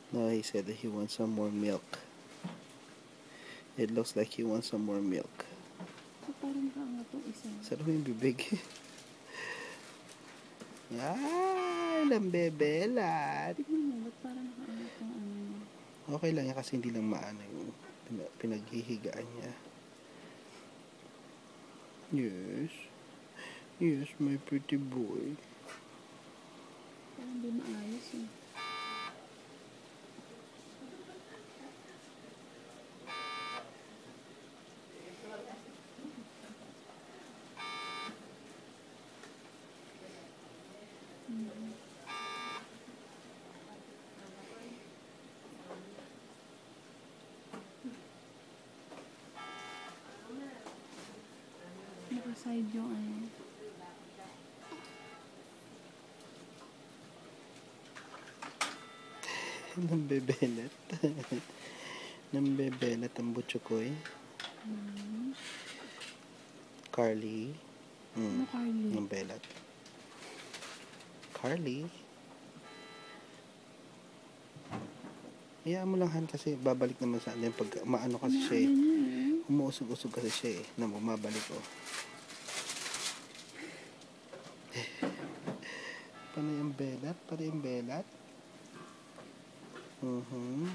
No, he said that he wants some more milk. It looks like he wants some more milk. Parang kaangat itong isa. Sarap yung bibig. Ay, lambebelat. Tignan mo, ba't parang kaangat itong ano niya? Okay lang yan kasi hindi lang maano yung pinaghihigaan niya. Yes. Yes, my pretty boy. Parang hindi maayos eh. Naka-side yung ano. Nambebelat. Nambebelat ang butchokoy. Carly. Ano Carly? Nambelat. Carly. Hayaan mo lang Han kasi babalik naman sa atin pag maano kasi siya eh. Umuusog-usog kasi siya eh. Na bumabalik oh. Panay ang belat? Panay ang belat? Mhm.